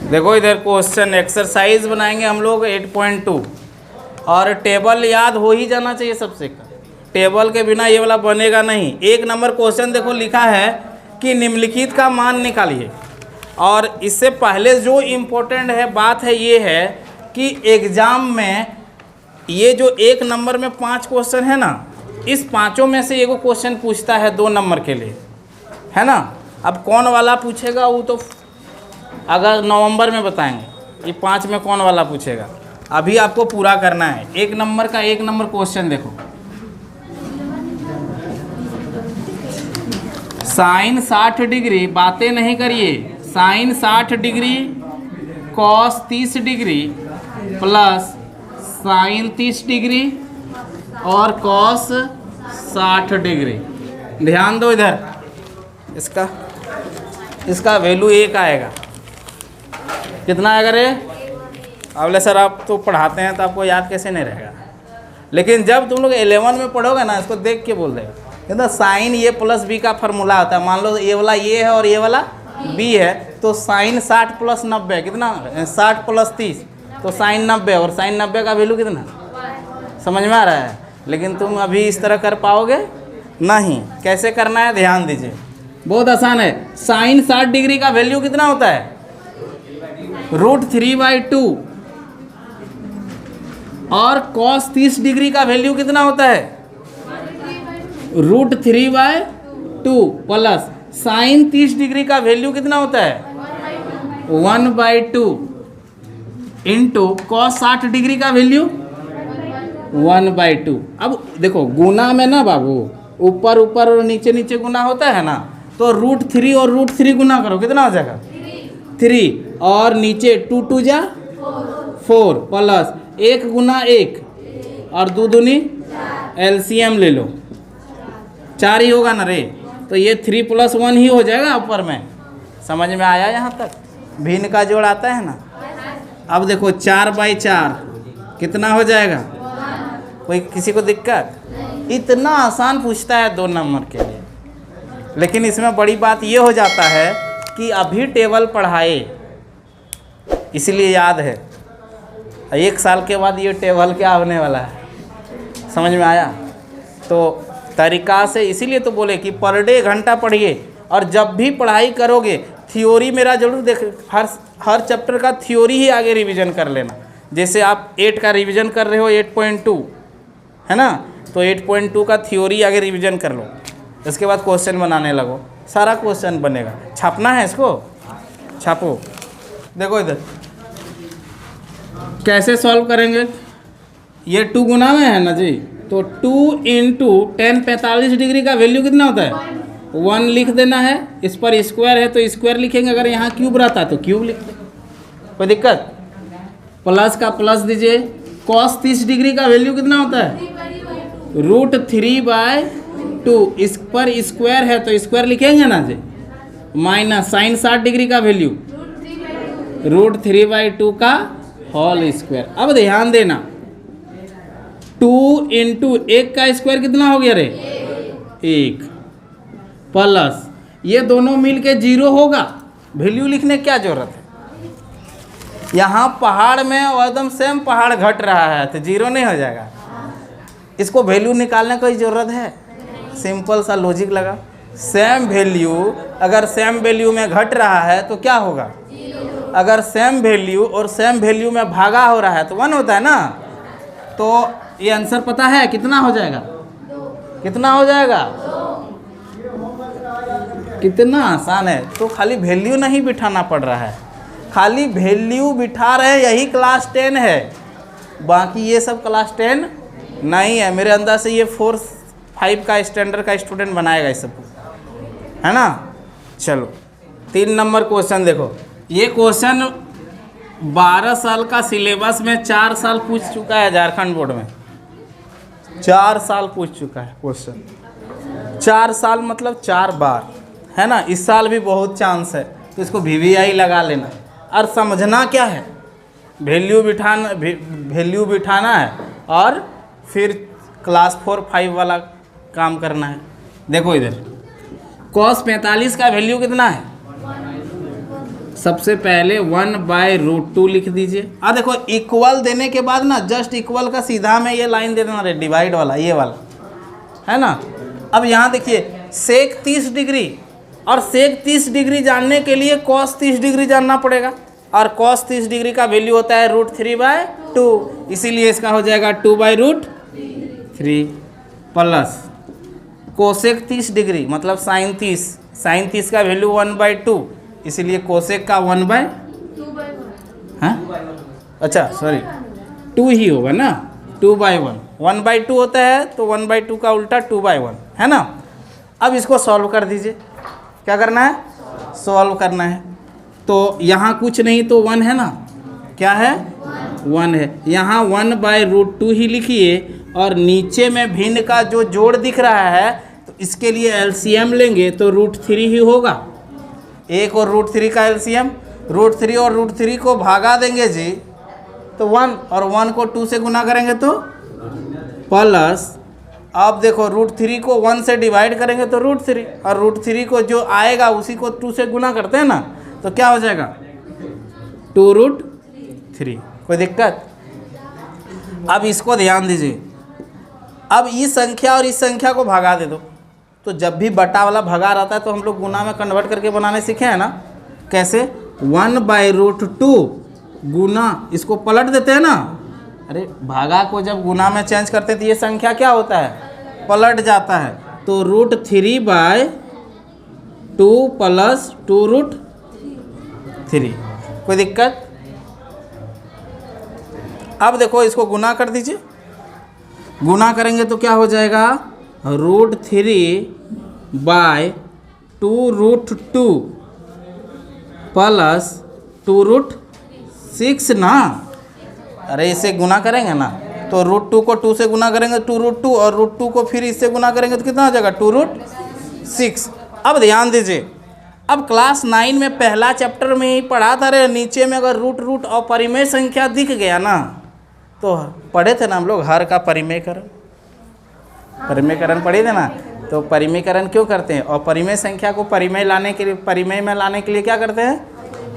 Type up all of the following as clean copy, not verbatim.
देखो इधर question exercise बनाएंगे हम लोग 8.2 और टेबल याद हो ही जाना चाहिए सबसे का। टेबल के बिना ये वाला बनेगा नहीं। 1 नंबर क्वेश्चन देखो लिखा है कि निम्नलिखित का मान निकालिए। और इससे पहले जो इम्पोर्टेंट है बात है ये है कि एग्ज़ाम में ये जो 1 नंबर में 5 क्वेश्चन है ना, इस पाँचों में से एगो क्वेश्चन पूछता है 2 नंबर के लिए, है ना। अब कौन वाला पूछेगा वो तो अगर नवंबर में बताएंगे, ये 5 में कौन वाला पूछेगा। अभी आपको पूरा करना है 1 नंबर का। 1 नंबर क्वेश्चन देखो, साइन 60 डिग्री, बातें नहीं करिए, sine 60 degree cos 30 degree plus sine 30 degree और कॉस 60 डिग्री। ध्यान दो इधर, इसका वैल्यू 1 आएगा। कितना आएगा रे? अगले सर आप तो पढ़ाते हैं तो आपको याद कैसे नहीं रहेगा, लेकिन जब तुम लोग 11 में पढ़ोगे ना, इसको देख के बोल देगा। कहता साइन ए प्लस बी का फॉर्मूला होता है। मान लो ये वाला ए है और ये वाला बी है, तो साइन 60 प्लस 90 कितना, 60 प्लस 30 तो साइन 90, और साइन 90 का वैल्यू कितना, समझ में आ रहा है। लेकिन तुम अभी इस तरह कर पाओगे नहीं। कैसे करना है ध्यान दीजिए, बहुत आसान है। साइन 60 डिग्री का वैल्यू कितना होता है, √3/2 और कॉस 30 डिग्री का वैल्यू कितना होता है, √3/2 प्लस साइन 30 डिग्री का वैल्यू कितना होता है, 1/2 इंटू कॉस 60 डिग्री का वैल्यू 1/2। अब देखो गुना में ना बाबू, ऊपर ऊपर और नीचे नीचे गुना होता है ना, तो √3 और √3 गुना करो, कितना हो जाएगा 3, और नीचे 2 2 जा 4 प्लस 1 गुना 1 और 2 दूनी LCM ले लो, 4 ही होगा ना रे। तो ये 3 + 1 ही हो जाएगा ऊपर में। समझ में आया यहाँ तक? भिन्न का जोड़ आता है ना। अब देखो 4/4 कितना हो जाएगा, कोई किसी को दिक्कत? इतना आसान पूछता है 2 नंबर के लिए। लेकिन इसमें बड़ी बात ये हो जाता है कि अभी टेबल पढ़ाए, इसलिए याद है। 1 साल के बाद ये टेबल क्या होने वाला है, समझ में आया? तो तरीका से इसीलिए तो बोले कि पर डे घंटा पढ़िए, और जब भी पढ़ाई करोगे थ्योरी मेरा जरूर देख, हर चैप्टर का थ्योरी ही आगे रिवीजन कर लेना। जैसे आप 8 का रिवीजन कर रहे हो 8.2 है ना, तो 8.2 का थ्योरी आगे रिवीजन कर लो, इसके बाद क्वेश्चन बनाने लगो, सारा क्वेश्चन बनेगा। छापना है इसको, छापो। देखो इधर कैसे सॉल्व करेंगे, ये 2 गुना में है ना जी, तो 2 × 10 45 डिग्री का वैल्यू कितना होता है, 1 लिख देना है। इस पर स्क्वायर है तो स्क्वायर लिखेंगे, अगर यहाँ क्यूब रहता तो क्यूब लिख दे, कोई दिक्कत? प्लस का प्लस दीजिए। कॉस 30 डिग्री का वैल्यू कितना होता है, √3/2, इस पर स्क्वायर है तो स्क्वायर लिखेंगे ना जी। माइनस साइन 60 डिग्री का वैल्यू √3/2 का होल स्क्वायर। अब ध्यान देना, 2 × 1 का स्क्वायर कितना हो गया रे, 1 प्लस ये दोनों मिलके 0 होगा। वैल्यू लिखने क्या जरूरत है, यहाँ पहाड़ में एकदम सेम पहाड़ घट रहा है तो 0 नहीं हो जाएगा। इसको वैल्यू निकालने की ज़रूरत है, सिंपल सा लॉजिक लगा। सेम वैल्यू, अगर सेम वैल्यू में घट रहा है तो क्या होगा, अगर सेम वैल्यू और सेम वैल्यू में भागा हो रहा है तो 1 होता है ना। तो ये आंसर पता है कितना हो जाएगा, कितना हो जाएगा, कितना आसान है। तो खाली वैल्यू नहीं बिठाना पड़ रहा है, खाली वैल्यू बिठा रहे हैं, यही क्लास 10 है, बाकी ये सब क्लास 10 नहीं है। मेरे अंदर से ये 4 5 का स्टैंडर्ड का स्टूडेंट बनाएगा इस सबको, है ना। चलो 3 नंबर क्वेश्चन देखो। ये क्वेश्चन 12 साल का सिलेबस में 4 साल पूछ चुका है, झारखंड बोर्ड में 4 साल पूछ चुका है क्वेश्चन। 4 साल मतलब 4 बार, है ना। इस साल भी बहुत चांस है, तो इसको VVI लगा लेना। और समझना क्या है, वैल्यू बिठाना है और फिर क्लास 4 5 वाला काम करना है। देखो इधर cos 45 का वैल्यू कितना है, सबसे पहले 1/√2 लिख दीजिए। देखो इक्वल देने के बाद ना जस्ट इक्वल का सीधा में ये लाइन दे देना रे, डिवाइड वाला, ये वाला है ना। अब यहाँ देखिए सेक 30 डिग्री, और सेक 30 डिग्री जानने के लिए कॉस 30 डिग्री जानना पड़ेगा, और कॉस 30 डिग्री का वैल्यू होता है √3/2, इसीलिए इसका हो जाएगा 2/√3 प्लस कोसेक 30 डिग्री मतलब साइन 30 का वैल्यू 1/2, इसीलिए कोसेक का 1/2 हाँ अच्छा सॉरी 2 ही होगा ना, 2/1, 1/2 होता है तो 1/2 का उल्टा 2/1 है ना। अब इसको सॉल्व कर दीजिए। क्या करना है? सॉल्व करना है। तो यहाँ कुछ नहीं तो 1 है ना, क्या है 1 है। यहाँ 1/√2 ही लिखिए, और नीचे में भिन्न का जो जोड़ दिख रहा है तो इसके लिए एलसीएम लेंगे तो √3 ही होगा। 1 और √3 का एलसीएम, √3 और √3 को भागा देंगे जी तो 1, और 1 को 2 से गुना करेंगे तो प्लस, अब देखो √3 को 1 से डिवाइड करेंगे तो √3, और √3 को जो आएगा उसी को 2 से गुना करते हैं ना, तो क्या हो जाएगा 2√3। कोई दिक्कत? अब इसको ध्यान दीजिए, अब इस संख्या और इस संख्या को भगा दे दो। तो जब भी बटा वाला भगा रहता है तो हम लोग गुना में कन्वर्ट करके बनाने सीखे हैं ना। कैसे? 1/√2 गुना, इसको पलट देते हैं ना। अरे भागा को जब गुना में चेंज करते हैं तो ये संख्या क्या होता है? पलट जाता है। तो √3/2 प्लस 2√3। कोई दिक्कत? अब देखो इसको गुना कर दीजिए। गुना करेंगे तो क्या हो जाएगा? √3/2√2 प्लस 2√6 ना। अरे इसे गुना करेंगे ना तो √2 को 2 से गुना करेंगे 2√2, और √2 को फिर इससे गुना करेंगे तो कितना हो जाएगा 2√6। अब ध्यान दीजिए, अब क्लास 9 में पहला चैप्टर में ही पढ़ा था रे, नीचे में अगर रूट और परिमेय संख्या दिख गया ना तो पढ़े थे ना हम लोग हर का परिमेयकरण पढ़े थे ना। तो परिमेयकरण क्यों करते हैं? और परिमेय संख्या को परिमेय में लाने के लिए क्या करते हैं?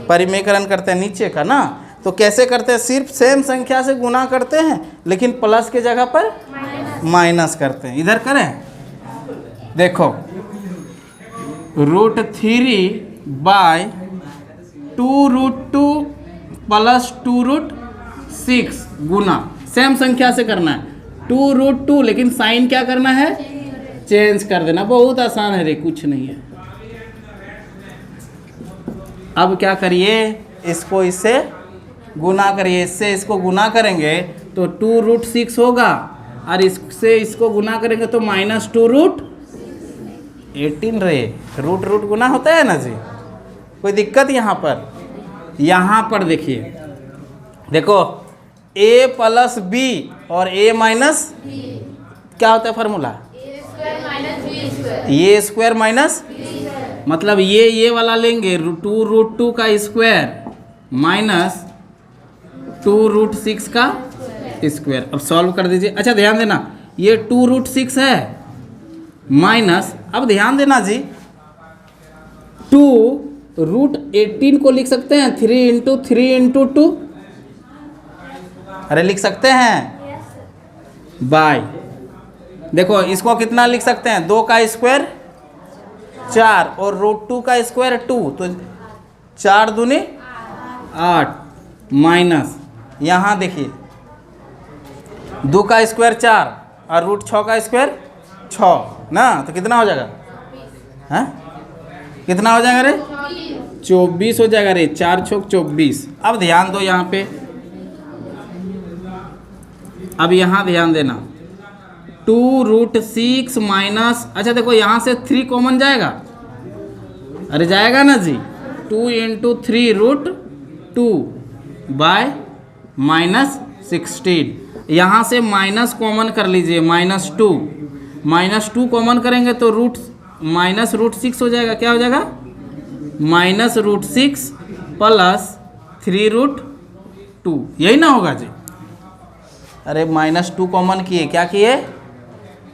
परिमेयकरण करते हैं नीचे का ना। तो कैसे करते हैं? सिर्फ सेम संख्या से गुना करते हैं, लेकिन प्लस के जगह पर माइनस करते हैं। इधर करें, देखो √3/2√2 प्लस 2√6 गुना, सेम संख्या से करना है 2√2, लेकिन साइन क्या करना है? चेंज कर देना। बहुत आसान है रे, कुछ नहीं है। अब क्या करिए, इसको इससे गुना करिए, इससे इसको गुना करेंगे तो 2√6 होगा, और इससे इसको गुना करेंगे तो माइनस 2√18 रे। रूट गुना होता है ना जी। कोई दिक्कत यहाँ पर? यहाँ पर देखिए, देखो a प्लस b और a माइनस क्या होता है फॉर्मूला? a स्क्वायर माइनस, मतलब ये वाला लेंगे 2√2 का स्क्वायर माइनस 2√6 का स्क्वायर। अब सॉल्व कर दीजिए। अच्छा ध्यान देना, ये 2√6 है माइनस, अब ध्यान देना जी, 2√18 को लिख सकते हैं 3 × 3 × 2। अरे लिख सकते हैं बाय, देखो इसको कितना लिख सकते हैं? 2 का स्क्वायर 4 और √2 का स्क्वायर 2, तो 4 दूनी 8 माइनस, यहाँ देखिए 2 का स्क्वायर 4 और √6 का स्क्वायर 6 ना, तो कितना हो जाएगा? हाँ कितना हो जाएगा रे? 24 हो जाएगा रे। 4 × 6 = 24। अब ध्यान दो यहाँ पे, अब यहाँ ध्यान देना, 2√6 माइनस, अच्छा देखो यहाँ से 3 कॉमन जाएगा। अरे जाएगा ना जी, 2 × 3√2 बाय -16। यहाँ से माइनस कॉमन कर लीजिए, -2 कॉमन करेंगे तो -√6 हो जाएगा। क्या हो जाएगा? -√6 प्लस 3√2, यही ना होगा जी। अरे -2 कॉमन किए, क्या किए?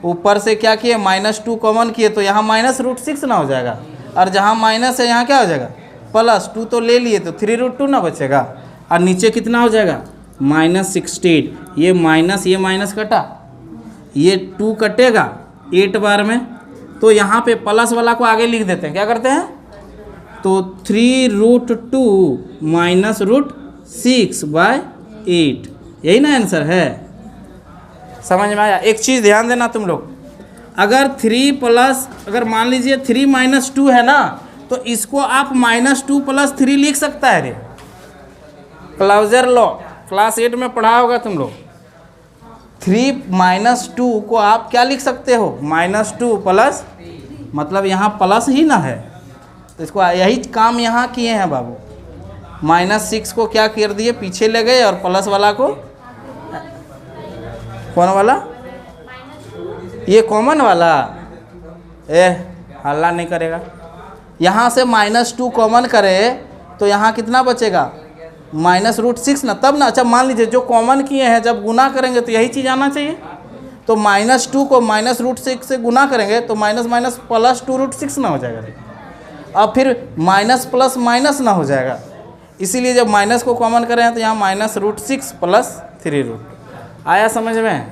ऊपर से क्या किए? -2 कॉमन किए, तो यहाँ -√6 ना हो जाएगा, और जहाँ माइनस है यहाँ क्या हो जाएगा? प्लस 2 तो ले लिए तो 3√2 ना बचेगा, और नीचे कितना हो जाएगा -16। ये माइनस कटा, ये 2 कटेगा 8 बार में, तो यहाँ पे प्लस वाला को आगे लिख देते हैं। क्या करते हैं, तो 3√2 -√6/8, यही ना आंसर है। समझ में आया। एक चीज़ ध्यान देना तुम लोग, अगर 3 प्लस, अगर मान लीजिए 3 - 2 है ना, तो इसको आप -2 + 3 लिख सकता है रे। क्लाउजर लॉ क्लास 8 में पढ़ा होगा तुम लोग। 3 - 2 को आप क्या लिख सकते हो, -2 प्लस, मतलब यहाँ प्लस ही ना है, तो इसको यही काम यहाँ किए हैं बाबू। -6 को क्या कर दिए, पीछे ले गए, और प्लस वाला को, कौन वाला, ये कॉमन वाला, हल्ला नहीं करेगा। यहाँ से -2 कॉमन करे तो यहाँ कितना बचेगा, -√6 ना, तब ना। अच्छा मान लीजिए जो कॉमन किए हैं जब गुना करेंगे तो यही चीज़ आना चाहिए, तो -2 को -√6 से गुना करेंगे तो माइनस प्लस 2√6 ना हो जाएगा, अब फिर माइनस प्लस माइनस ना हो जाएगा। इसीलिए जब माइनस को कॉमन करें तो यहाँ -√6 + 3√2 आया समझ में।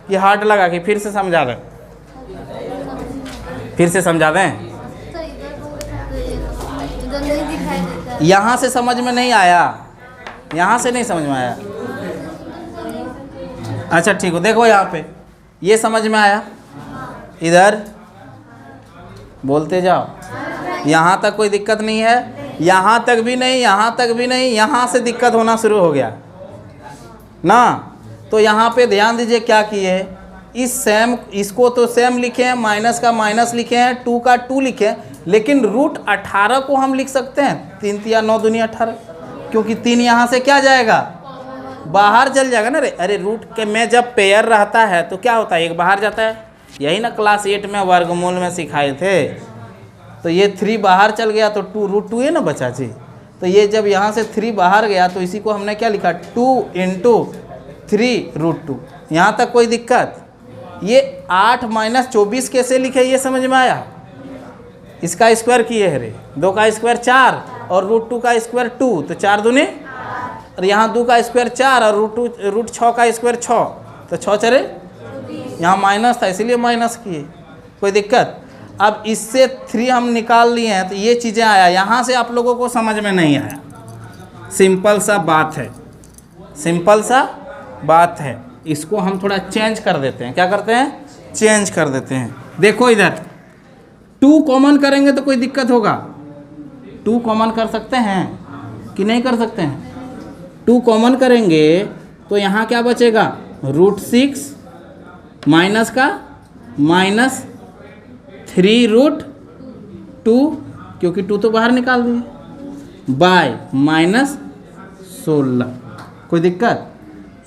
कि हार्ड लगा कि फिर से समझा दें, फिर से समझा दें। यहाँ से समझ में नहीं आया, यहाँ से नहीं समझ में आया। अच्छा ठीक हो, देखो यहाँ पे ये समझ में आया, इधर बोलते जाओ, यहाँ तक कोई दिक्कत नहीं है, यहाँ तक भी नहीं, यहाँ तक भी नहीं, यहाँ से दिक्कत होना शुरू हो गया ना। तो यहाँ पे ध्यान दीजिए क्या किए, इस सेम, इसको तो सेम लिखे हैं, माइनस का माइनस लिखे हैं, 2 का 2 लिखे हैं, लेकिन √18 को हम लिख सकते हैं 3 × 9 = 18, क्योंकि 3 यहाँ से क्या जाएगा, बाहर चल जाएगा ना रे। अरे रूट के में जब पेयर रहता है तो क्या होता है, एक बाहर जाता है, यही ना क्लास 8 में वर्गमूल में सिखाए थे। तो ये 3 बाहर चल गया तो 2√2 है ना बचा जी। तो ये जब यहाँ से 3 बाहर गया तो इसी को हमने क्या लिखा, 2 × 3√2। यहाँ तक कोई दिक्कत। ये 8 - 24 कैसे लिखे, ये समझ में आया। इसका स्क्वायर किए है रे, 2 का स्क्वायर 4 और √2 का स्क्वायर 2, तो 4 दूने, और यहाँ 2 का स्क्वायर 4 और √6 का स्क्वायर 6, तो 6 चरे, यहाँ माइनस था इसीलिए माइनस किए, कोई दिक्कत। अब इससे 3 हम निकाल लिए हैं तो ये चीज़ें आया, यहाँ से आप लोगों को समझ में नहीं आया। सिंपल सा बात है, सिंपल सा बात है। इसको हम थोड़ा चेंज कर देते हैं, क्या करते हैं, चेंज कर देते हैं। देखो इधर 2 कॉमन करेंगे तो कोई दिक्कत होगा, 2 कॉमन कर सकते हैं कि नहीं कर सकते हैं। 2 कॉमन करेंगे तो यहाँ क्या बचेगा, √6 माइनस का -3√2, क्योंकि 2 तो बाहर निकाल दिए, बाय -16, कोई दिक्कत।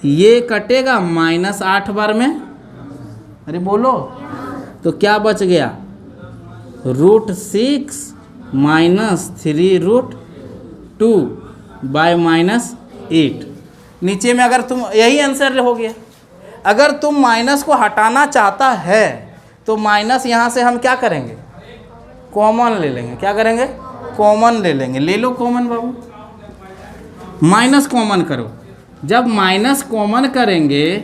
ये कटेगा -8 बार में, अरे बोलो, तो क्या बच गया, √6 -3√2 बाय -8। नीचे में अगर तुम, यही आंसर हो गया। अगर तुम माइनस को हटाना चाहता है तो माइनस यहाँ से हम क्या करेंगे, कॉमन ले लेंगे। क्या करेंगे, कॉमन ले लेंगे। ले लो कॉमन बाबू, माइनस कॉमन करो। जब माइनस कॉमन करेंगे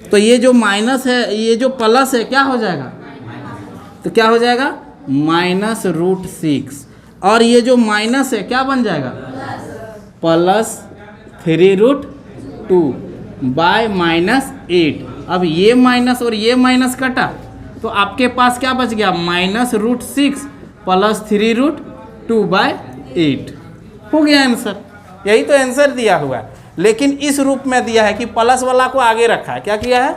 तो ये जो माइनस है, ये जो प्लस है क्या हो जाएगा, तो क्या हो जाएगा -√6, और ये जो माइनस है क्या बन जाएगा, +3√2 बाय -8। अब ये माइनस और ये माइनस कटा तो आपके पास क्या बच गया, -√6 + 3√2 बाय 8 हो गया आंसर। यही तो आंसर दिया हुआ है, लेकिन इस रूप में दिया है कि प्लस वाला को आगे रखा है। क्या किया है,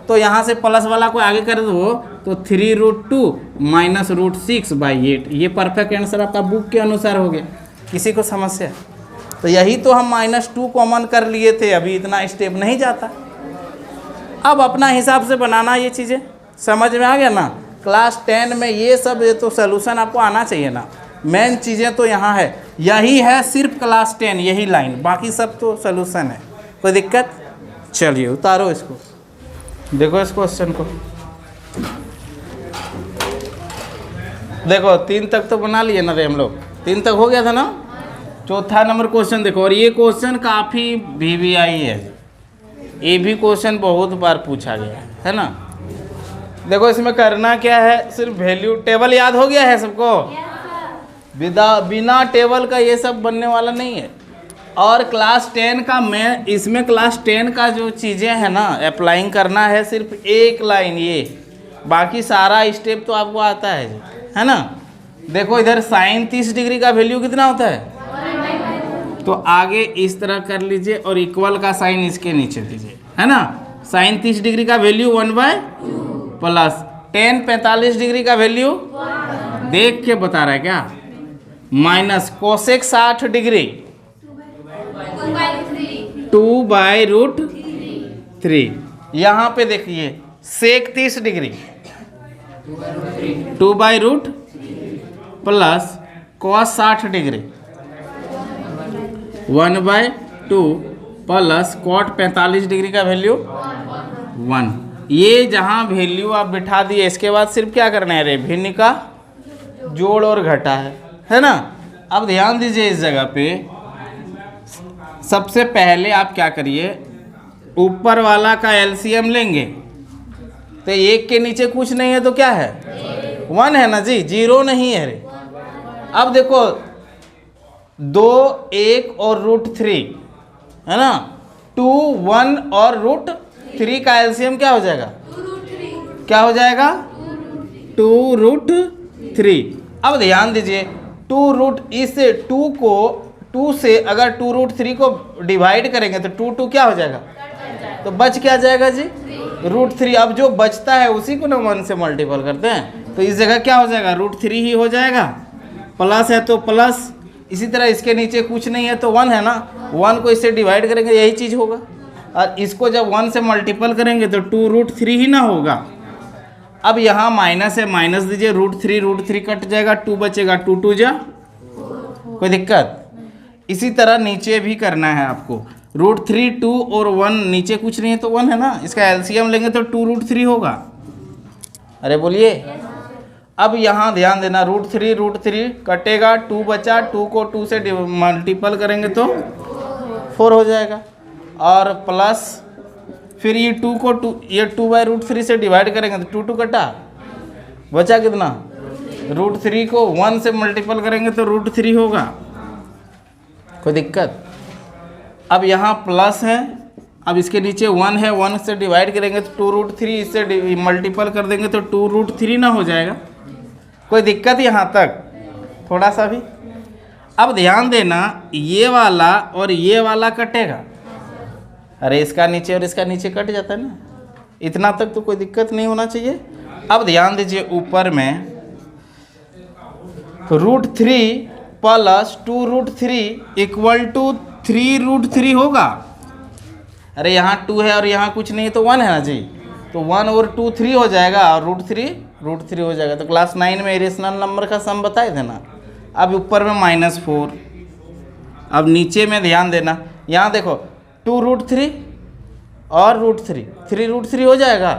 तो यहाँ से प्लस वाला को आगे कर दो तो 3√2 -√6 बाई 8, ये परफेक्ट आंसर आपका बुक के अनुसार हो गया। किसी को समस्या, तो यही तो हम -2 कॉमन कर लिए थे, अभी इतना स्टेप नहीं जाता। अब अपना हिसाब से बनाना, ये चीज़ें समझ में आ गया ना। क्लास 10 में ये सब, ये तो सोल्यूशन आपको आना चाहिए ना। मेन चीज़ें तो यहाँ है, यही है सिर्फ क्लास 10, यही लाइन, बाकी सब तो सोल्यूशन है। कोई दिक्कत, चलिए उतारो इसको, देखो इस क्वेश्चन को, देखो 3 तक तो बना लिए ना रे हम लोग, 3 तक हो गया था ना। चौथा नंबर क्वेश्चन देखो, और ये क्वेश्चन काफ़ी VVI है, ये भी क्वेश्चन बहुत बार पूछा गया है ना। देखो इसमें करना क्या है, सिर्फ वैल्यू टेबल याद हो गया है सबको, बिना टेबल का ये सब बनने वाला नहीं है। और क्लास 10 का मैं इसमें क्लास 10 का जो चीज़ें हैं ना अप्लाइंग करना है, सिर्फ एक लाइन ये, बाकी सारा स्टेप तो आपको आता है ना। देखो इधर साइन 30 डिग्री का वैल्यू कितना होता है, तो आगे इस तरह कर लीजिए और इक्वल का साइन इसके नीचे दीजिए, है ना। साइन 30 डिग्री का वैल्यू 1/2 प्लस टेन 45 डिग्री का वैल्यू देख के बता रहा है क्या, माइनस कोसेक 60 डिग्री 2/√3। यहाँ पे देखिए sec 30 degree 2/√, plus cos 60 degree 1/2, plus cot 45 degree का वैल्यू 1। ये जहाँ वैल्यू आप बिठा दिए, इसके बाद सिर्फ क्या करना है रे, भिन्न का जोड़ और घटा है ना। अब ध्यान दीजिए इस जगह पे, सबसे पहले आप क्या करिए, ऊपर वाला का एलसीएम लेंगे, तो 1 के नीचे कुछ नहीं है तो क्या है 1 है ना जी, 0 नहीं है रे। अब देखो 2, 1 और √3 है ना, 2, 1 और √3 का एलसीएम क्या हो जाएगा, क्या हो जाएगा 2√3। अब ध्यान दीजिए 2 से अगर 2√3 को डिवाइड करेंगे तो 2 क्या हो जाएगा, तो बच क्या जाएगा जी √3। अब जो बचता है उसी को ना 1 से मल्टीपल करते हैं, तो इस जगह क्या हो जाएगा √3 ही हो जाएगा। प्लस है तो प्लस, इसी तरह इसके नीचे कुछ नहीं है तो 1 है ना, 1 को इससे डिवाइड करेंगे यही चीज़ होगा, और इसको जब 1 से मल्टीपल करेंगे तो 2√3 ही ना होगा। अब यहाँ माइनस है, माइनस दीजिए, √3 कट जाएगा, 2 बचेगा, 2 2 जा, कोई दिक्कत। इसी तरह नीचे भी करना है आपको, √3, 2 और 1, नीचे कुछ नहीं है तो 1 है ना, इसका एलसीएम लेंगे तो 2√3 होगा। अरे बोलिए। अब यहाँ ध्यान देना, √3 कटेगा, 2 बचा, 2 को 2 से मल्टीपल करेंगे तो 4 हो जाएगा, और प्लस फिर ये 2 को 2/√3 से डिवाइड करेंगे तो 2 कटा, बचा कितना, √3 को 1 से मल्टीपल करेंगे तो √3 होगा, कोई दिक्कत। अब यहाँ प्लस है, अब इसके नीचे 1 है, 1 से डिवाइड करेंगे तो 2√3, इससे मल्टीपल कर देंगे तो 2√3 ना हो जाएगा, कोई दिक्कत यहाँ तक थोड़ा सा भी। अब ध्यान देना, ये वाला और ये वाला कटेगा, अरे इसका नीचे और इसका नीचे कट जाता है ना, इतना तक तो कोई दिक्कत नहीं होना चाहिए। अब ध्यान दीजिए ऊपर में √3 प्लस 2√3 इक्वल टू 3√3 होगा। अरे यहाँ 2 है और यहाँ कुछ नहीं तो 1 है ना जी, तो 1 और 2 3 हो जाएगा, और √3 हो जाएगा। तो क्लास 9 में इरेशनल नंबर का सम बताए थे ना। अब ऊपर में -4, अब नीचे में ध्यान देना, यहाँ देखो 2√3 और √3, 3√3 हो जाएगा,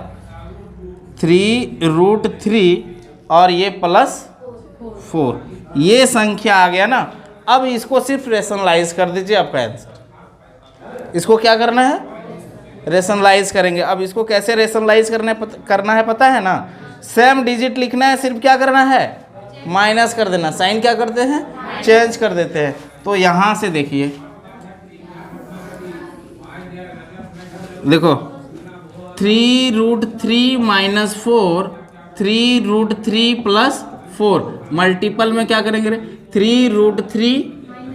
3√3 और ये +4, ये संख्या आ गया ना। अब इसको सिर्फ रेशनलाइज कर दीजिए, आपका आंसर। इसको क्या करना है, रेशनलाइज करेंगे। अब इसको कैसे रेशनलाइज करना है पता है ना, सेम डिजिट लिखना है, सिर्फ क्या करना है माइनस कर देना, साइन क्या करते हैं चेंज कर देते हैं। तो यहाँ से देखिए, देखो 3√3 - 4, 3√3 + 4, मल्टीपल में क्या करेंगे, 3√3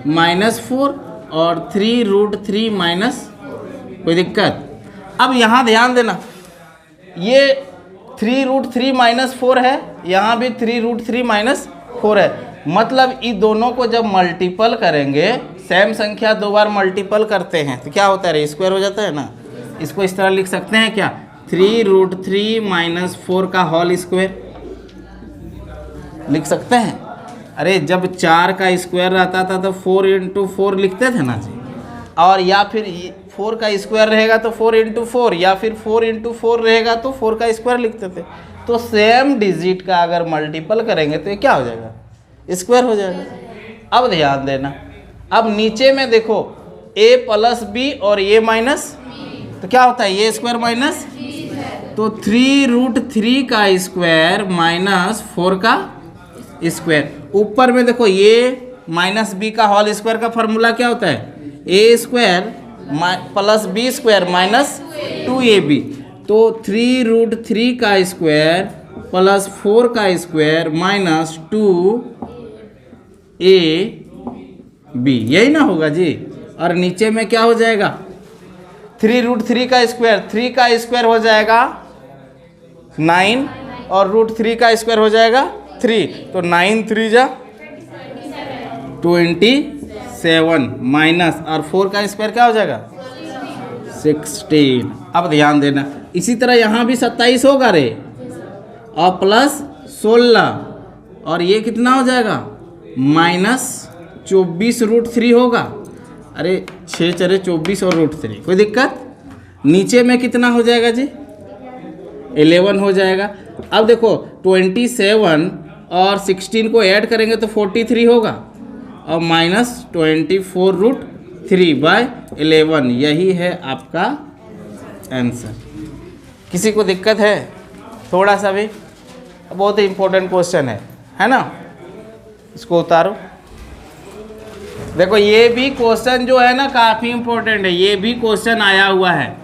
- 4 और 3√3 - कोई दिक्कत। अब यहाँ ध्यान देना, ये 3√3 - 4 है, यहाँ भी 3√3 - 4 है, मतलब इन दोनों को जब मल्टीपल करेंगे, सेम संख्या 2 बार मल्टीपल करते हैं तो क्या होता है, स्क्वायर हो जाता है ना। इसको इस तरह लिख सकते हैं क्या, 3√3 - 4 का होल स्क्वायर लिख सकते हैं। अरे जब 4 का स्क्वायर रहता था तो 4 × 4 लिखते थे ना जी, और या फिर 4 का स्क्वायर रहेगा तो 4 × 4, या फिर 4 × 4 रहेगा तो 4 का स्क्वायर लिखते थे। तो सेम डिजिट का अगर मल्टीपल करेंगे तो ये क्या हो जाएगा, स्क्वायर हो जाएगा। अब ध्यान देना, अब नीचे में देखो a प्लस बी और a माइनस, तो क्या होता है, ए स्क्वायर माइनस, तो 3√3 का स्क्वायर माइनस 4 का स्क्वायर। ऊपर में देखो a माइनस बी का होल स्क्वायर का फॉर्मूला क्या होता है, a square plus b square minus 2ab। तो 3√3 का स्क्वायर प्लस 4 का स्क्वायर माइनस 2ab, यही ना होगा जी। और नीचे में क्या हो जाएगा, 3√3 का स्क्वायर, 3 का स्क्वायर हो जाएगा 9 और √3 का स्क्वायर हो जाएगा 3, तो 9 3 जा 27 माइनस और 4 का स्क्वायर क्या हो जाएगा 16। अब ध्यान देना, इसी तरह यहाँ भी 27 होगा रे, और प्लस 16 और ये कितना हो जाएगा माइनस 24√3 होगा। अरे 6 चरे 24 और √3, कोई दिक्कत। नीचे में कितना हो जाएगा जी 11 हो जाएगा। अब देखो 27 और 16 को ऐड करेंगे तो 43 होगा, और माइनस 24√3/11, यही है आपका आंसर। किसी को दिक्कत है थोड़ा सा भी, बहुत ही इंपॉर्टेंट क्वेश्चन है ना, इसको उतारो। देखो ये भी क्वेश्चन जो है ना काफ़ी इंपॉर्टेंट है, ये भी क्वेश्चन आया हुआ है।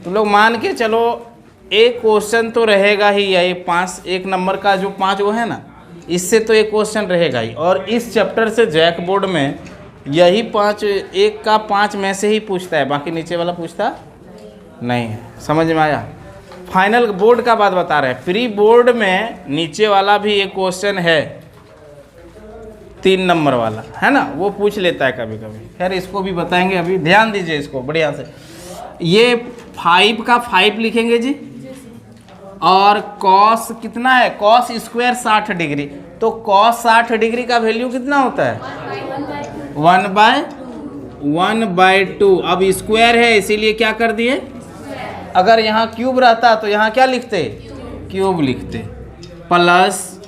तुम लोग मान के चलो एक क्वेश्चन तो रहेगा ही, ये 5 एक नंबर का जो 5 वो है ना, इससे तो एक क्वेश्चन रहेगा ही। और इस चैप्टर से जैक बोर्ड में यही 5 एक का 5 में से ही पूछता है, बाकी नीचे वाला पूछता नहीं है। समझ में आया। फाइनल बोर्ड का बात बता रहे हैं, प्री बोर्ड में नीचे वाला भी एक क्वेश्चन है 3 नंबर वाला, है ना, वो पूछ लेता है कभी कभी। खैर इसको भी बताएंगे, अभी ध्यान दीजिए इसको बढ़िया से। ये 5 का 5 लिखेंगे जी, और कॉस कितना है, कॉस स्क्वायर 60 डिग्री, तो कॉस 60 डिग्री का वैल्यू कितना होता है 1/2। अब स्क्वायर है इसीलिए क्या कर दिए, अगर यहाँ क्यूब रहता तो यहाँ क्या लिखते, क्यूब लिखते। प्लस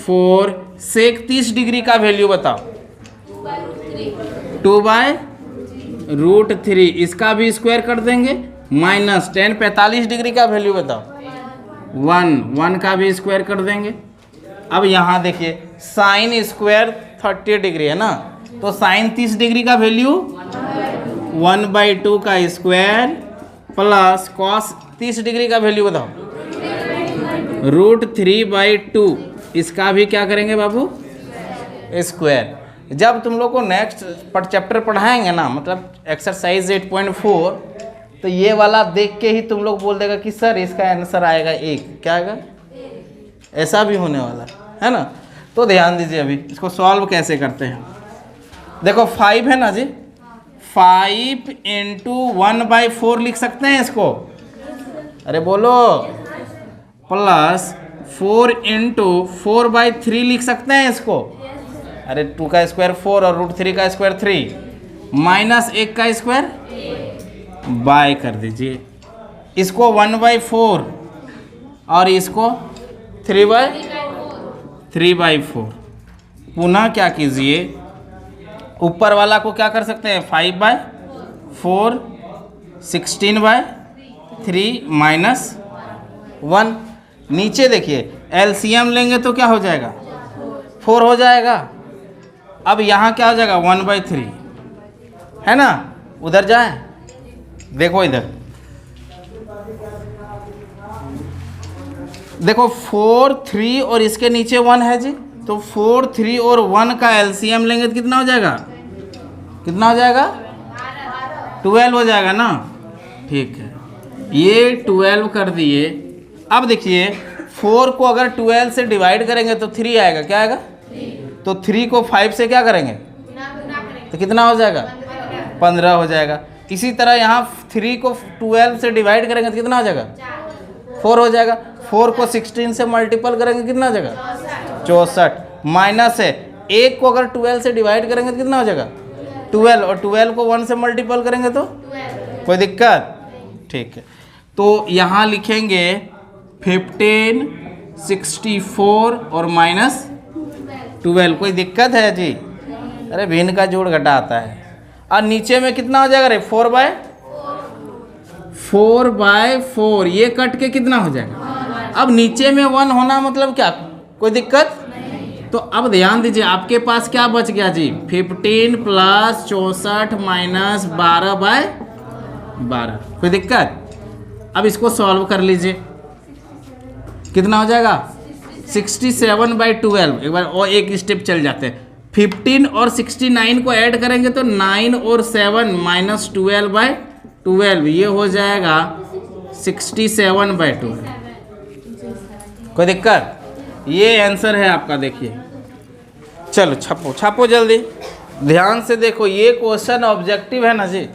4 सेक 30 डिग्री का वैल्यू बताओ 2/√3, इसका भी स्क्वायर कर देंगे। माइनस 10 45 डिग्री का वैल्यू बताओ 1 का भी स्क्वायर कर देंगे। अब यहाँ देखिए साइन स्क्वायर 30 डिग्री है ना, तो साइन 30 डिग्री का वैल्यू 1/2 का स्क्वायर प्लस कॉस 30 डिग्री का वैल्यू बताओ √3/2, इसका भी क्या करेंगे बाबू स्क्वायर। जब तुम लोग को नेक्स्ट चैप्टर पढ़ाएंगे ना, मतलब एक्सरसाइज 8.4, तो ये वाला देख के ही तुम लोग बोल देगा कि सर इसका आंसर आएगा 1, क्या आएगा, ऐसा भी होने वाला है ना। तो ध्यान दीजिए, अभी इसको सॉल्व कैसे करते हैं। देखो 5 है ना जी, 5 × 1/4 लिख सकते हैं इसको, अरे बोलो, प्लस 4 × 4/3 लिख सकते हैं इसको, अरे 2 का स्क्वायर 4 और √3 का स्क्वायर 3, माइनस 1 का स्क्वायर बाय कर दीजिए। इसको 1/4 और इसको 3/4। पुनः क्या कीजिए, ऊपर वाला को क्या कर सकते हैं 5/4, 16/3 माइनस 1। नीचे देखिए एलसीएम लेंगे तो क्या हो जाएगा 4 हो जाएगा। अब यहाँ क्या हो जाएगा 1/3, है ना। उधर जाए, देखो इधर देखो 4 3 और इसके नीचे 1 है जी, तो 4 3 और 1 का एलसीएम लेंगे तो कितना हो जाएगा, कितना हो जाएगा 12 हो जाएगा ना। ठीक है, ये 12 कर दिए। अब देखिए 4 को अगर 12 से डिवाइड करेंगे तो 3 आएगा, क्या आएगा, तो 3 को 5 से क्या करेंगे तो कितना हो जाएगा 15 हो जाएगा। इसी तरह यहाँ 3 को 12 से डिवाइड करेंगे तो कितना हो जाएगा 4 हो जाएगा। 4 को 16 से मल्टीपल करेंगे कितना हो जाएगा 64, माइनस है 1 को अगर 12 से डिवाइड करेंगे तो कितना हो जाएगा 12, और 12 को 1 से मल्टीपल करेंगे तो कोई दिक्कत। ठीक है, तो यहाँ लिखेंगे 15 64 और -12। कोई दिक्कत है जी? अरे भिन्न का जोड़ घटा आता है। और नीचे में कितना हो जाएगा रे? 4/4 ये कट के कितना हो जाएगा? अब नीचे में 1 होना मतलब क्या, कोई दिक्कत? तो अब ध्यान दीजिए, आपके पास क्या बच गया जी? 15 + 64 - 12/12। कोई दिक्कत? अब इसको सॉल्व कर लीजिए, कितना हो जाएगा? 67/12। एक बार और एक स्टेप चल जाते हैं। 15 और 69 को ऐड करेंगे तो 9 और 7 - 12/12, ये हो जाएगा 67/12। कोई दिक्कत? ये आंसर है आपका। देखिए, चलो छापो छापो जल्दी, ध्यान से देखो। ये क्वेश्चन ऑब्जेक्टिव है ना जी,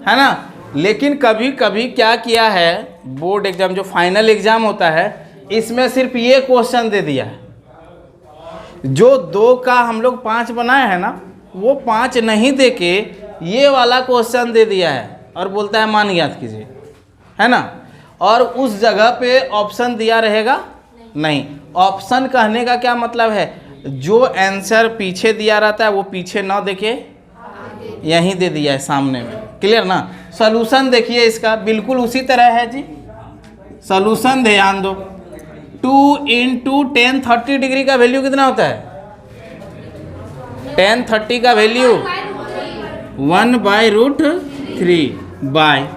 है ना? लेकिन कभी कभी क्या किया है, बोर्ड एग्जाम जो फाइनल एग्जाम होता है, इसमें सिर्फ ये क्वेश्चन दे दिया है। जो 2 का हम लोग 5 बनाए हैं ना, वो 5 नहीं दे के ये वाला क्वेश्चन दे दिया है और बोलता है मान ज्ञात कीजिए, है ना? और उस जगह पे ऑप्शन दिया रहेगा नहीं। ऑप्शन कहने का क्या मतलब है? जो आंसर पीछे दिया रहता है वो पीछे ना देखे, यहीं दे दिया है सामने में। क्लियर ना? सॉल्यूशन देखिए इसका, बिल्कुल उसी तरह है जी। सॉल्यूशन ध्यान दो। 2 × tan 30 डिग्री का वैल्यू कितना होता है? tan 30 का वैल्यू 1/√3 बाय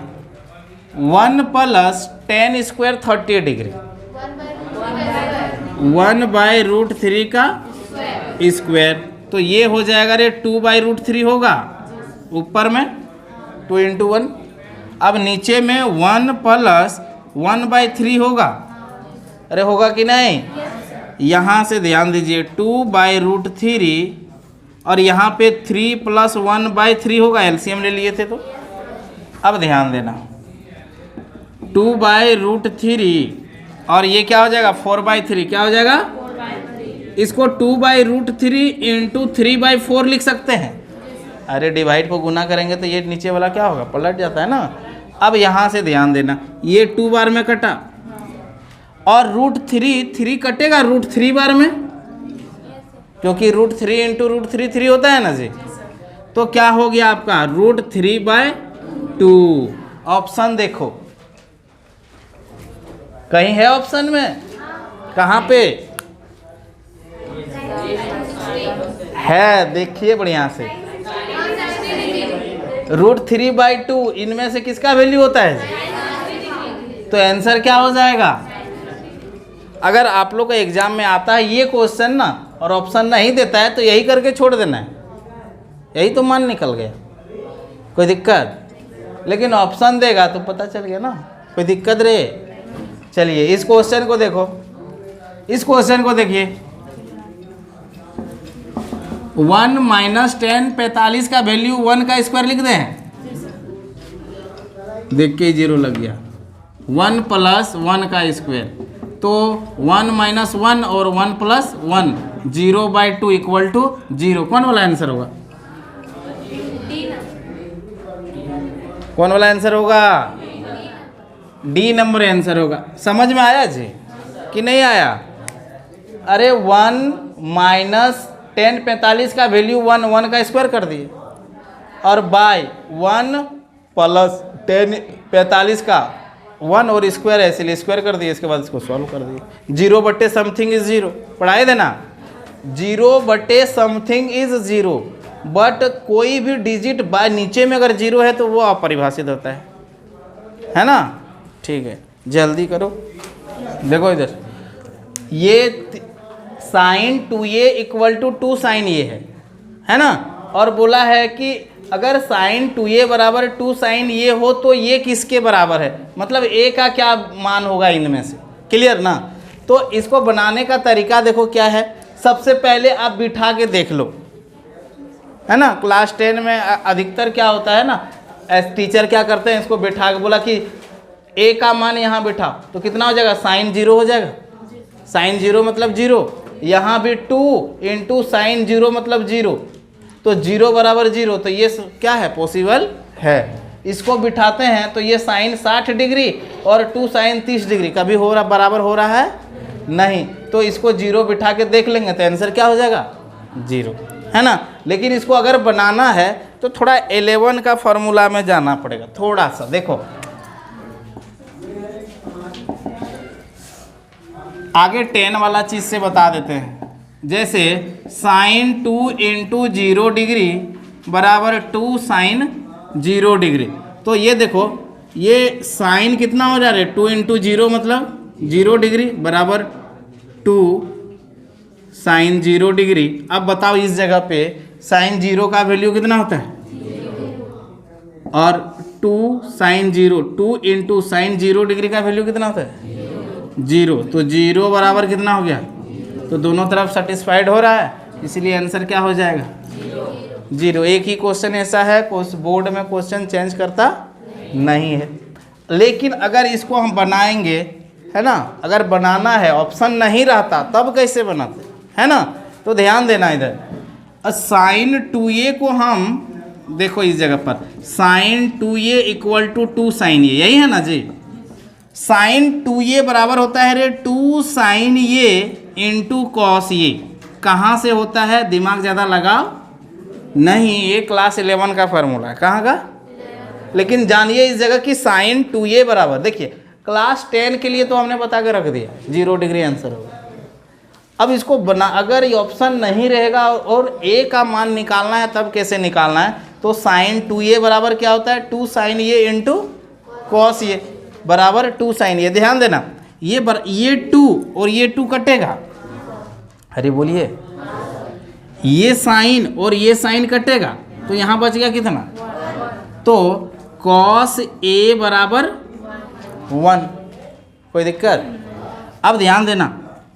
1 + tan² 30 डिग्री, 1/√3 का स्क्वायर। तो ये हो जाएगा रे 2/√3 होगा, ऊपर में 2 × 1। अब नीचे में 1 + 1/3 होगा। अरे होगा कि नहीं? यहाँ से ध्यान दीजिए, 2/√3 और यहाँ पे 3 + 1/3 होगा, एलसीएम ले लिए थे तो। अब ध्यान देना, 2/√3 और ये क्या हो जाएगा? 4/3। क्या हो जाएगा? इसको 2/√3 × 3/4 लिख सकते हैं। अरे डिवाइड को गुना करेंगे तो ये नीचे वाला क्या होगा? पलट जाता है ना। अब यहाँ से ध्यान देना, ये 2 बार में कटा और √3 कटेगा √3 बार में, क्योंकि √3 × √3 3 होता है ना जी। तो क्या हो गया आपका? √3/2। ऑप्शन देखो, कहीं है ऑप्शन में? कहाँ पे है? देखिए बढ़िया से, √3/2 इनमें से किसका वैल्यू होता है? तो आंसर क्या हो जाएगा? अगर आप लोग का एग्जाम में आता है ये क्वेश्चन ना, और ऑप्शन नहीं देता है, तो यही करके छोड़ देना है, यही तो मान निकल गया। कोई दिक्कत? लेकिन ऑप्शन देगा तो पता चल गया ना, कोई दिक्कत रे? चलिए इस क्वेश्चन को देखो, इस क्वेश्चन को देखिए। 1 - tan 45 का वैल्यू 1 का स्क्वायर लिख दें। देख के 0 लग गया। 1 + 1 का स्क्वायर, तो 1 - 1 और 1 + 1, 0/2 = 0। कौन वाला आंसर होगा? कौन वाला आंसर होगा? डी नंबर आंसर होगा। समझ में आया जी कि नहीं आया? अरे 1 - tan 45 का वैल्यू 1 का स्क्वायर कर दिए, और बाय 1 + tan 45 का 1 और स्क्वायर है, इसलिए स्क्वायर कर दिए। इसके बाद इसको सॉल्व कर दिए। 0/समथिंग इज 0, पढ़ाए देना। 0/समथिंग इज 0, बट कोई भी डिजिट बाय नीचे में अगर 0 है तो वो अपरिभाषित होता है ना? ठीक है, जल्दी करो। देखो इधर, ये sin 2a = 2 sin a है ना? और बोला है कि अगर sin 2a = 2 sin a हो तो ये किसके बराबर है? मतलब a का क्या मान होगा इनमें से? क्लियर ना? तो इसको बनाने का तरीका देखो क्या है। सबसे पहले आप बिठा के देख लो, है ना? क्लास 10 में अधिकतर क्या होता है ना, टीचर क्या करते हैं, इसको बिठा के बोला कि a का मान यहाँ बिठा, तो कितना हो जाएगा? sin 0 हो जाएगा। sin 0 मतलब 0, यहाँ भी 2 × sin 0 मतलब 0, तो 0 = 0, तो ये क्या है? पॉसिबल है। इसको बिठाते हैं तो ये sin 60 डिग्री और 2 sin 30 डिग्री कभी हो रहा बराबर हो रहा है नहीं, तो इसको 0 बिठा के देख लेंगे तो आंसर क्या हो जाएगा 0, है ना। लेकिन इसको अगर बनाना है तो थोड़ा 11 का फॉर्मूला में जाना पड़ेगा थोड़ा सा। देखो आगे 10 वाला चीज़ से बता देते हैं। जैसे साइन 2 इंटू 0 डिग्री बराबर 2 साइन 0 डिग्री। तो ये देखो ये साइन कितना हो जा रहा है 2 इंटू 0 मतलब 0 डिग्री बराबर 2 साइन 0 डिग्री। अब बताओ इस जगह पे साइन 0 का वैल्यू कितना होता है और 2 साइन 0, 2 इंटू साइन 0 डिग्री का वैल्यू कितना होता है 0। तो 0 बराबर कितना हो गया, तो दोनों तरफ सेटिस्फाइड हो रहा है, इसलिए आंसर क्या हो जाएगा 0। एक ही क्वेश्चन ऐसा है बोर्ड में क्वेश्चन चेंज करता नहीं है। लेकिन अगर इसको हम बनाएंगे, है ना, अगर बनाना है ऑप्शन नहीं रहता तब कैसे बनाते, है ना। तो ध्यान देना इधर, साइन 2a को हम देखो इस जगह पर sine 2a equal to 2 sine a, यही है ना जी। साइन 2a बराबर होता है रे 2 sine A into cos A. कहाँ से होता है, दिमाग ज़्यादा लगाओ नहीं, ये क्लास 11 का फार्मूला है। कहाँ का, लेकिन जानिए इस जगह की साइन 2a बराबर, देखिए क्लास 10 के लिए तो हमने बता के रख दिया 0 डिग्री आंसर होगा। अब इसको बना, अगर ये ऑप्शन नहीं रहेगा और a का मान निकालना है तब कैसे निकालना है, तो साइन 2a बराबर क्या होता है 2 sine A into cos A बराबर 2 साइन ए। ध्यान देना ये 2 और ये 2 कटेगा, अरे बोलिए ये साइन और ये साइन कटेगा तो यहाँ बच गया कितना, तो कॉस ए बराबर 1। कोई दिक्कत। अब ध्यान देना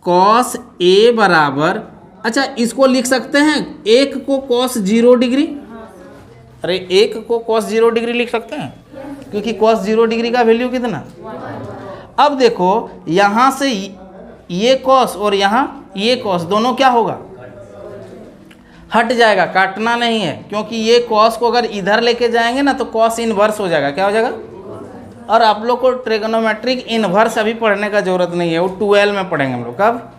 कॉस ए बराबर, अच्छा इसको लिख सकते हैं 1 को कॉस 0 डिग्री, अरे 1 को कॉस 0 डिग्री लिख सकते हैं क्योंकि कॉस 0 डिग्री का वैल्यू कितना। अब देखो यहाँ से ये कॉस और यहाँ ये कॉस दोनों क्या होगा, हट जाएगा, काटना नहीं है, क्योंकि ये कॉस को अगर इधर लेके जाएंगे ना तो कॉस इनवर्स हो जाएगा। क्या हो जाएगा, और आप लोग को ट्रिग्नोमेट्रिक इनवर्स अभी पढ़ने का जरूरत नहीं है, वो 12 में पढ़ेंगे हम लोग कब।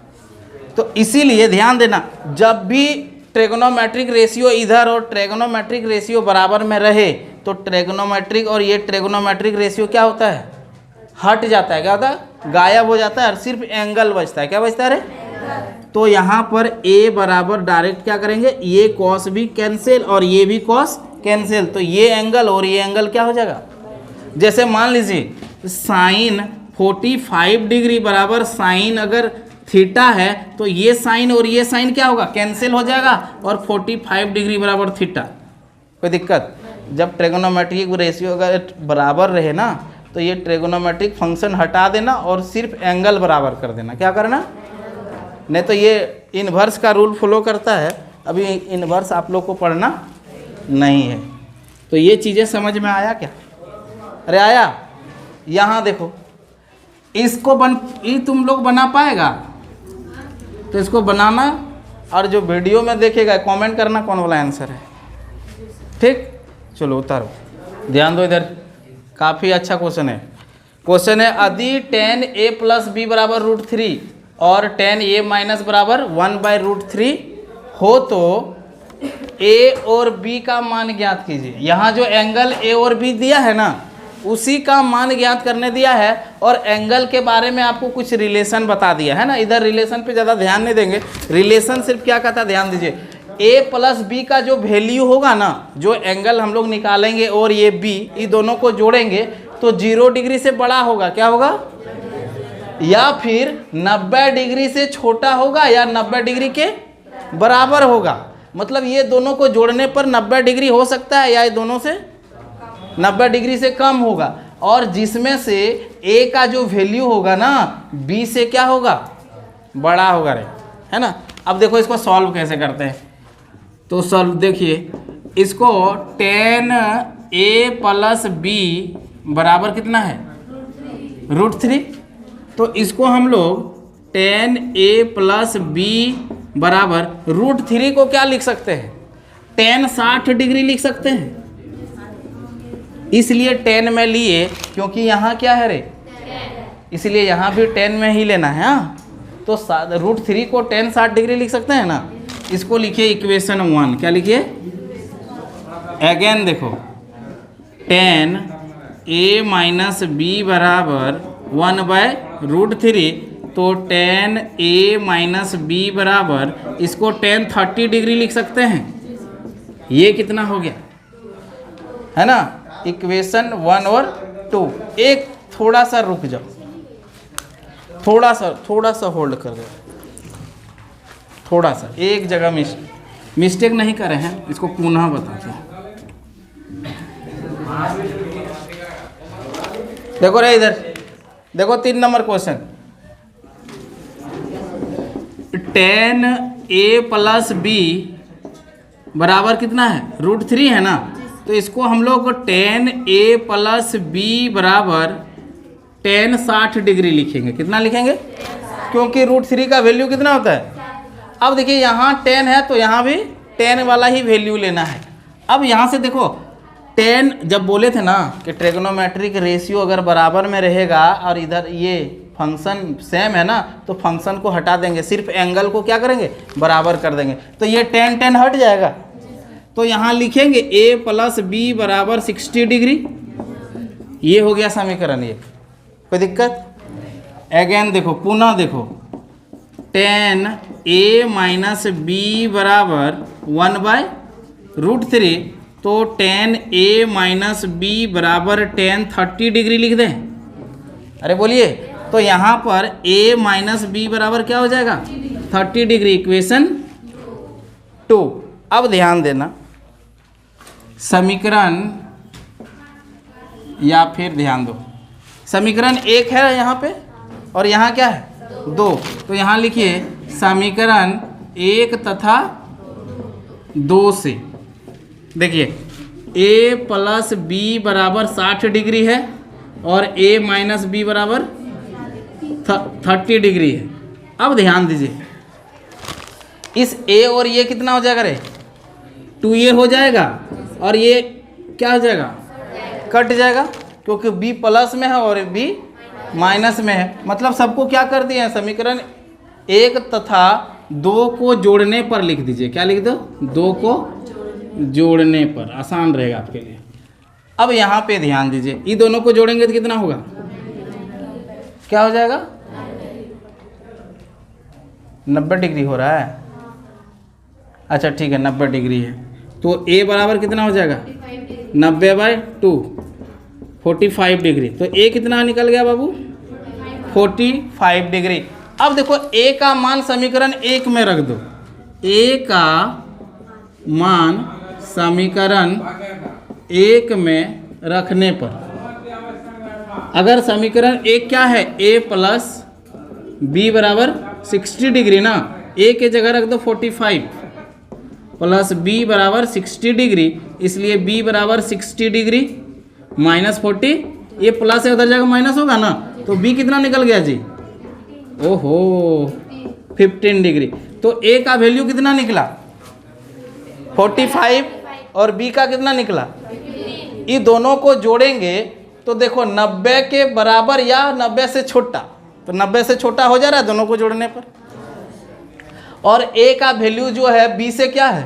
तो इसीलिए ध्यान देना जब भी ट्रिग्नोमेट्रिक रेशियो इधर और ट्रिग्नोमेट्रिक रेशियो बराबर में रहे तो ट्रिग्नोमेट्रिक और ये ट्रिग्नोमेट्रिक रेशियो क्या होता है, हट जाता है। क्या होता है, गायब हो जाता है और सिर्फ एंगल बचता है। क्या बचता है रे, तो यहाँ पर a बराबर डायरेक्ट क्या करेंगे, ये कॉस भी कैंसिल और ये भी कॉस कैंसिल, तो ये एंगल और ये एंगल क्या हो जाएगा। जैसे मान लीजिए साइन 45 डिग्री बराबर साइन अगर थीटा है तो ये साइन और ये साइन क्या होगा, कैंसिल हो जाएगा और 45 डिग्री बराबर थीटा। कोई दिक्कत। जब ट्रिग्नोमेट्रिक रेशियो अगर बराबर रहे ना तो ये ट्रिग्नोमेट्रिक फंक्शन हटा देना और सिर्फ एंगल बराबर कर देना। क्या करना, नहीं तो ये इन्वर्स का रूल फॉलो करता है, अभी इन्वर्स आप लोग को पढ़ना नहीं है। तो ये चीज़ें समझ में आया क्या, अरे आया। यहाँ देखो इसको ये तुम लोग बना पाएगा, तो इसको बनाना और जो वीडियो में देखेगा कमेंट करना कौन वाला आंसर है, ठीक। चलो उतारो, ध्यान दो इधर, काफ़ी अच्छा क्वेश्चन है। क्वेश्चन है यदि tan a प्लस बी बराबर √3 और tan a माइनस बराबर 1/√3 हो तो a और b का मान ज्ञात कीजिए। यहाँ जो एंगल a और b दिया है ना उसी का मान ज्ञात करने दिया है और एंगल के बारे में आपको कुछ रिलेशन बता दिया है ना। इधर रिलेशन पे ज़्यादा ध्यान नहीं देंगे, रिलेशन सिर्फ क्या कहता है ध्यान दीजिए, a प्लस बी का जो वैल्यू होगा ना, जो एंगल हम लोग निकालेंगे और ये b, ये दोनों को जोड़ेंगे तो 0 डिग्री से बड़ा होगा। क्या होगा, या फिर 90 डिग्री से छोटा होगा या 90 डिग्री के बराबर होगा। मतलब ये दोनों को जोड़ने पर 90 डिग्री हो सकता है या ये दोनों से 90 डिग्री से कम होगा, और जिसमें से a का जो वैल्यू होगा ना b से क्या होगा, बड़ा होगा रे, है ना। अब देखो इसको सॉल्व कैसे करते हैं, तो सॉल्व देखिए इसको tan a प्लस b बराबर कितना है √3, तो इसको हम लोग tan a प्लस b बराबर √3 को क्या लिख सकते हैं, tan 60 डिग्री लिख सकते हैं। इसलिए tan में लिए क्योंकि यहाँ क्या है रे, इसलिए यहाँ भी tan में ही लेना है। हाँ तो √3 को tan 60 डिग्री लिख सकते हैं ना। इसको लिखिए इक्वेशन 1, क्या लिखिए, अगेन देखो tan a माइनस बी बराबर 1/√3, तो tan a माइनस बी बराबर इसको tan 30 डिग्री लिख सकते हैं। ये कितना हो गया, है ना, इक्वेशन 1 और 2। एक थोड़ा सा रुक जाओ, थोड़ा सा होल्ड कर दो, थोड़ा सा एक जगह मिस्टेक नहीं करे हैं, इसको पुनः बताते हैं। देखो रे इधर देखो 3 number question, tan a plus B बराबर कितना है, √3 है ना। तो इसको हम लोग tan a प्लस बी बराबर tan 60 डिग्री लिखेंगे। कितना लिखेंगे, क्योंकि √3 का वैल्यू कितना होता है। अब देखिए यहाँ tan है तो यहाँ भी tan वाला ही वैल्यू लेना है। अब यहाँ से देखो tan, जब बोले थे ना कि ट्रिग्नोमेट्रिक रेशियो अगर बराबर में रहेगा और इधर ये फंक्शन सेम है ना, तो फंक्शन को हटा देंगे, सिर्फ एंगल को क्या करेंगे, बराबर कर देंगे। तो ये tan हट जाएगा। तो यहाँ लिखेंगे a प्लस बी बराबर 60 डिग्री। ये हो गया समीकरण 1, कोई दिक्कत। अगेन देखो, पुनः देखो, tan a माइनस बी बराबर 1/√3, तो tan a माइनस बी बराबर tan 30 डिग्री लिख दें। अरे बोलिए, तो यहाँ पर a माइनस बी बराबर क्या हो जाएगा, 30 डिग्री, इक्वेशन 2। अब ध्यान देना, समीकरण, या फिर ध्यान दो, समीकरण 1 है यहाँ पे और यहाँ क्या है 2। तो यहाँ लिखिए समीकरण 1 तथा 2 से देखिए a प्लस बी बराबर 60 डिग्री है और a माइनस बी बराबर 30 डिग्री है। अब ध्यान दीजिए, इस a और ये कितना हो जाएगा रे, 2a हो जाएगा और ये क्या हो जाएगा, कट जाएगा, क्योंकि b प्लस में है और b माइनस में है। मतलब सबको क्या कर दिए हैं, समीकरण 1 तथा 2 को जोड़ने पर लिख दीजिए। क्या लिख दो, 2 को जोड़ने पर, आसान रहेगा आपके लिए। अब यहाँ पे ध्यान दीजिए, ये दोनों को जोड़ेंगे तो कितना होगा, क्या हो जाएगा, 90 डिग्री हो रहा है। अच्छा ठीक है, 90 डिग्री है, तो a बराबर कितना हो जाएगा, 90/2, 45 डिग्री। तो a कितना निकल गया बाबू, 45 डिग्री। अब देखो a का मान समीकरण 1 में रख दो, a का मान समीकरण 1 में रखने पर, अगर समीकरण 1 क्या है, a प्लस बी बराबर 60 डिग्री ना, a के जगह रख दो 45 प्लस b बराबर 60 डिग्री, इसलिए b बराबर 60 डिग्री माइनस 40, ये प्लस है उधर जाकर माइनस होगा ना, तो b कितना निकल गया जी, ओहो 15 डिग्री। तो a का वैल्यू कितना निकला 45 और b का कितना निकला, ये दोनों को जोड़ेंगे तो देखो 90 के बराबर या 90 से छोटा, तो 90 से छोटा हो जा रहा है दोनों को जोड़ने पर। और a का वैल्यू जो है b से क्या है,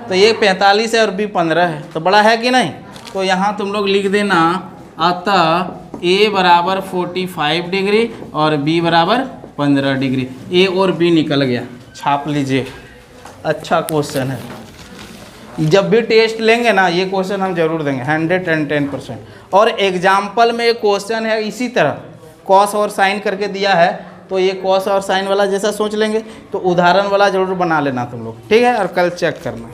तो ये 45 है और b 15 है, तो बड़ा है कि नहीं। तो यहाँ तुम लोग लिख देना, अतः a बराबर 45 डिग्री और b बराबर 15 डिग्री। a और b निकल गया, छाप लीजिए। अच्छा क्वेश्चन है, जब भी टेस्ट लेंगे ना ये क्वेश्चन हम जरूर देंगे 110%। और एग्जाम्पल में एक क्वेश्चन है इसी तरह, कॉस और साइन करके दिया है, तो ये कॉस और साइन वाला जैसा सोच लेंगे, तो उदाहरण वाला जरूर बना लेना तुम लोग, ठीक है, और कल चेक करना।